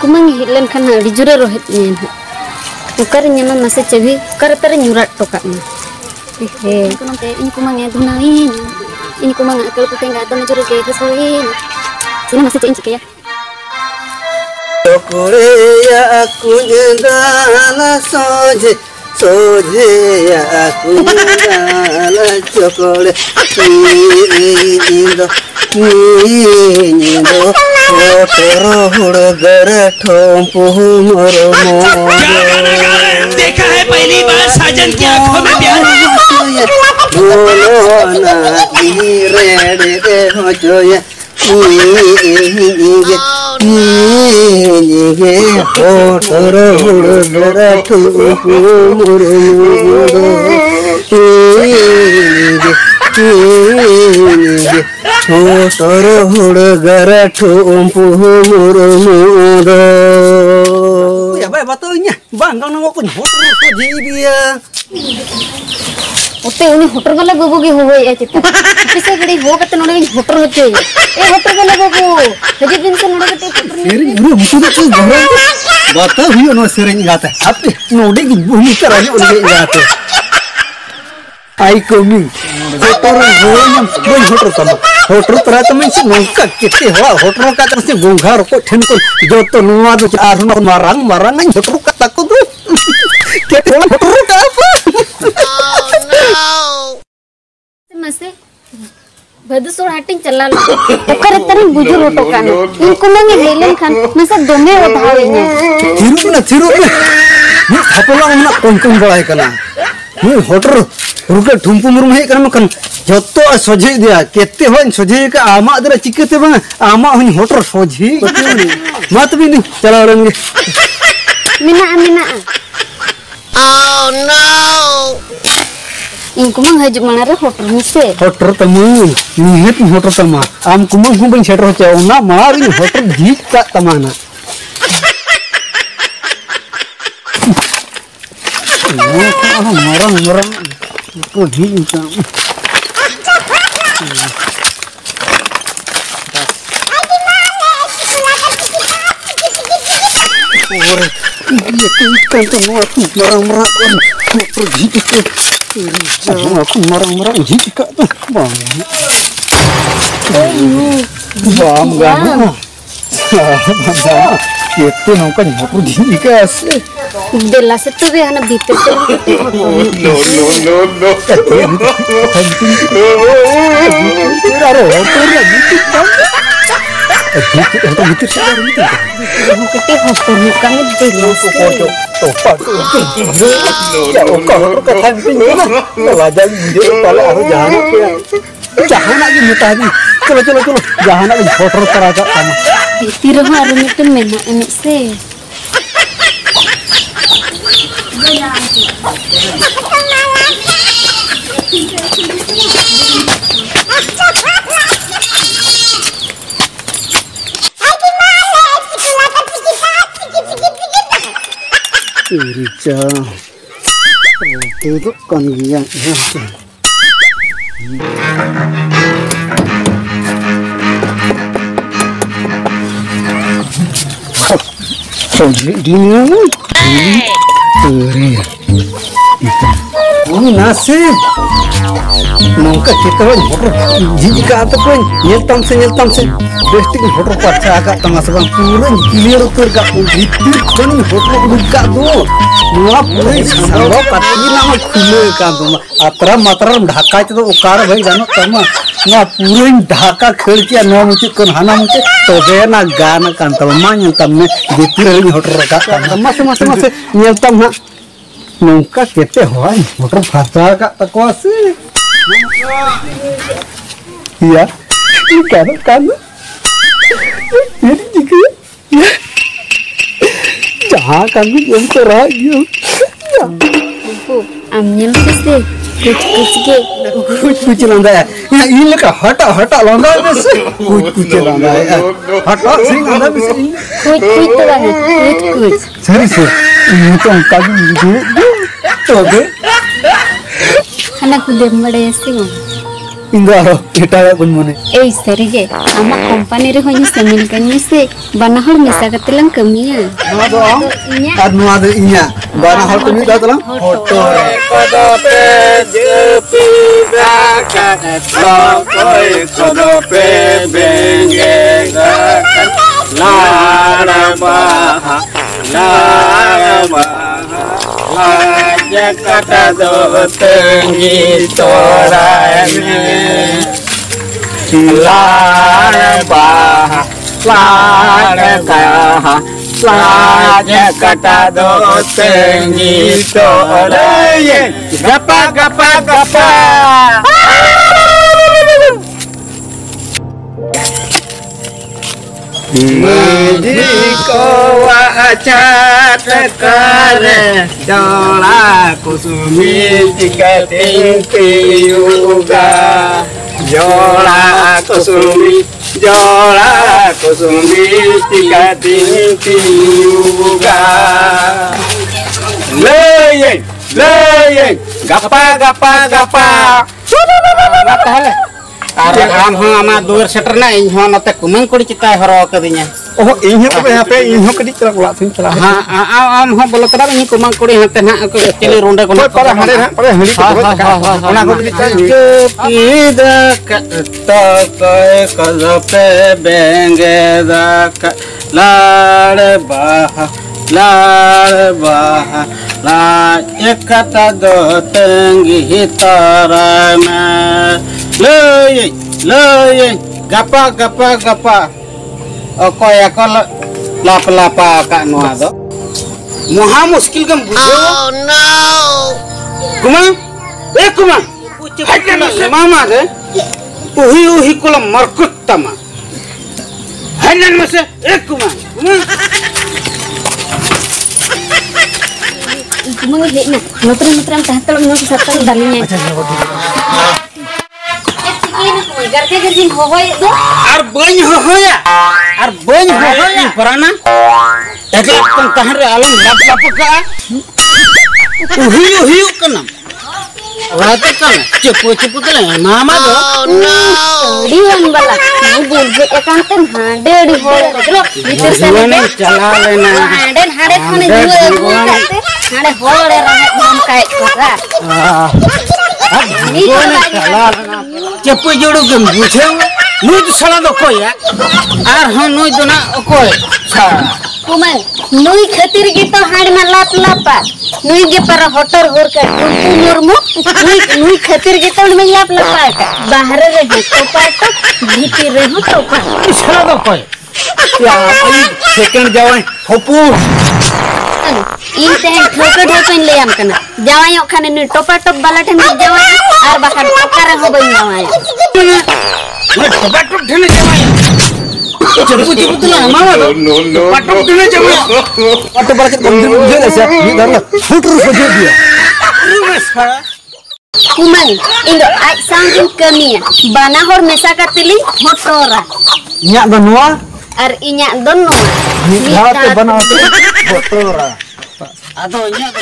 कुमांग हिलन खाना अड़ी जुरे रोहित ने उकर न्यामा मसे चबी कर तर न्यूराट टोका में हे कुनते इन कुमांग ए धुनाई इन कुमांग अकल पुतेंगा तो जुरे के कसोई इन मसे चेंज किया चोकोरे या कुंजंगाला सोजे सोजे या कुंजंगाला चोकोरे नींदो नींदो तोरो हुड़गर ठोंपू मोरो देखा है पहली बार साजन की आंखों में प्यार बोलो ना रे रे हो जोया नीगे हो तोरो हुड़गर ठोंपू मोरो नीगे हो तोरो हुड़गर ठोंपू मोरो मोरो ya bae batunya bang kang nangok kun hotor ko dia ओते उनी होटर वाला बाबू की होवे ए चित्त पिसे गड़ी हो कते नोडे होटर होचे ए होटर वाला बाबू हजे दिन से नोडे कते सेरिंग गुरु मुसु तो घरे बात हुई नो सेरिंग गाता आपे नोडे की भूमि कराने उनके गाते आई कमी होटर होयम बोल होटर तम होटर तरा तम से नौका किते हो होटर का तरह से गोंघार को ठन को जो तो नुवा तो आरन मारंग मारंग होटर का तक दो के थोड़ा होटर का मसे बदसोर हटिंग चला लो ओकर तने बुजुर होटो कान इनको मंगे हेलन खान मसे दोमे उठावे ने चिरू ना नि थपला ना कोन बळाय कना नि होटर रुके ठुमपु मुरुम हे कना मकन जत्तो सोझे दिया केते होन सोझे का आमा दरा चिकते बा आमा होन होटर सोझे मत भी नि चला रंगे मिना oh no इन कुमंग हज मनारे होटर मिसे होटर तमु निहत होटर तमा आम कुमंग हुबन सेटर होचे ओना मारी होटर जीत का तमाना मरंग को ढील का और ये तो मरंग को ढील के aku marang-marang jika tuh bang bang gana itu nongkan aku jika sih dela setu be hana bitte Rica, itu kan dia. Oh, dia ini nasi. Nongka kita hotor jika atau pun nyeltam se bestik hotor pacar agak tengah sebang pura clear tur gak ujitir kon hotor buka tuh nuap pura sama pati nama khule kan tuh atra matra Dhaka itu ukar भाई जानो तमा ना पूरे ढाका खिड़कियां ना मुझे kon hana मुझे तो ना गाना kan तमा nyeltam में betir ini hotor agak mas nyeltam na nongka kita hoy hotor pacar agak takwasi iya kan jadi jika jahah kami yang terakhir amnyel kese कुछ लंदा है या इन का हटा लंदा है बस कुछ लंदा है हटा सही लंदा बस कुछ तो है कुछ सही से ये तो कभी तो बे anak udah mulai sih Enggak, kita pun mana. Serige, ama company re honya semil kanya se, banahol misa katilang kami ya. Nama doang. Anu ada inya. Bana hal kami dah telang. Foto. Kodope jepi dakat Lokoi kodope benge dakat Lara baha Laja kata do tengi torane Lara baha Laja kata do tengi torane Gapa gapa gapa Jiko wacat kare Jola kusumi tiga tinggi juga Jola kusumi tiga tinggi juga Leyeng Gapa Araham ama dur seterna inho nate kumang kuri kita horo kadinya. Oh, inyo ko hape inyo kadi telah ulat sing telah. Am ho bolo tara ini kumang kuri hate na aku cili ronde kono. Para hade na, para heli ko. Ona ko di Ida ka toy kazape benge da ka lare baha la ekata do tengi hitarama Leye, gapa. Okoy ako lapa ka no ado. Muha muskil gam bujo. Oh no. Kumang? Hajan mama de. Uhi kulam markut tama. Hajan mase kumang. Kumang hekna, notram tahtal no satang dalinya. Garjin hohoy do ar bany hohoya parana ekla kon tahre alum lap ka uhiu kana rata kana cepu kala mama do diwan bala nu bulbe ekanten hade di hol lo bitir sene chala lena hade khone juwe kate hade hole rahat nam kai kora cepu jodo gem bucheng nuj sala do koya ar ha nuj do na koy kumang nui khatir ge to haड़ में lapa nui ge पर voter होर का Murmu nui khatir ge तो में लप का बाहर रहे तो पाट भीतर रहे तो पाट sala do koy ya second jawan hopu इन तेन ठोके ढोकन ले आम कना जावायो खाने ने टोपा टोप बाला ठन जावाय आर बाखन ओकर हो बन जावाय टोपा टोप ठने जावाय cepu तुला मामा दो टोपा टोप ठने जावाय Atau balik konjur bujo na siya. Ni darla. Futur ko dia. Koeman इंदो आज सांगिन कमिया बना होर मेसा कतली होटोरा Nya benua. और इन्या दोनों Ni dapat bana hotora. ado nya do